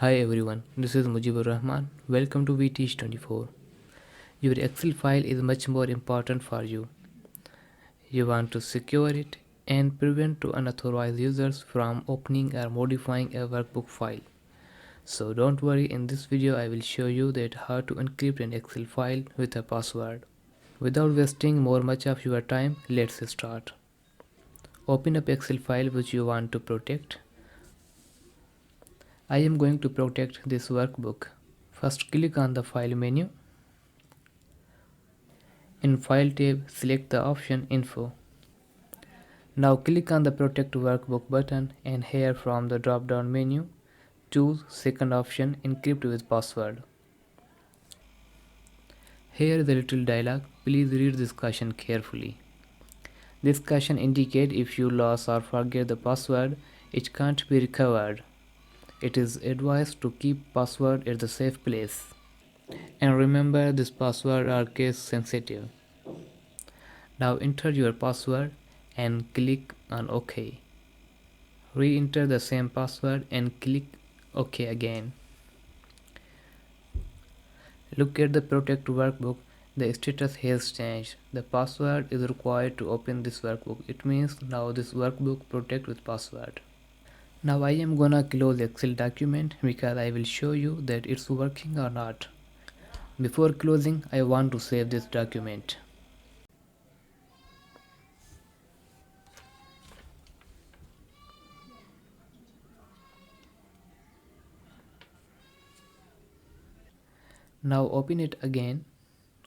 Hi everyone, this is Mujibur Rahman. Welcome to VTeach24. Your Excel file is much more important for you. You want to secure it and prevent to unauthorized users from opening or modifying a workbook file. So don't worry, in this video I will show you that how to encrypt an Excel file with a password. Without wasting much of your time, let's start. Open up Excel file which you want to protect. I am going to protect this workbook. First click on the file menu. In File tab, select the option Info. Now click on the Protect Workbook button and here from the drop down menu, choose second option Encrypt with Password. Here is a little dialog. Please read this caution carefully. This caution indicates if you lose or forget the password, it can't be recovered. It is advised to keep password at the safe place. And remember, this password are case sensitive. Now enter your password and click on OK. Re-enter the same password and click OK again. Look at the Protect workbook. The status has changed. The password is required to open this workbook. It means now this workbook protect with password. Now I am gonna close Excel document because I will show you that it's working or not. Before closing, I want to save this document. Now open it again,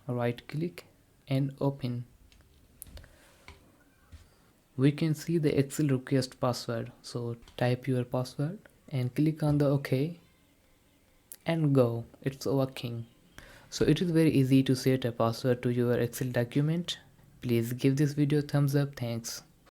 right click and open. We can see the Excel request password, so type your password and click on the OK and go. It's working. So it is very easy to set a password to your Excel document. Please give this video thumbs up. Thanks.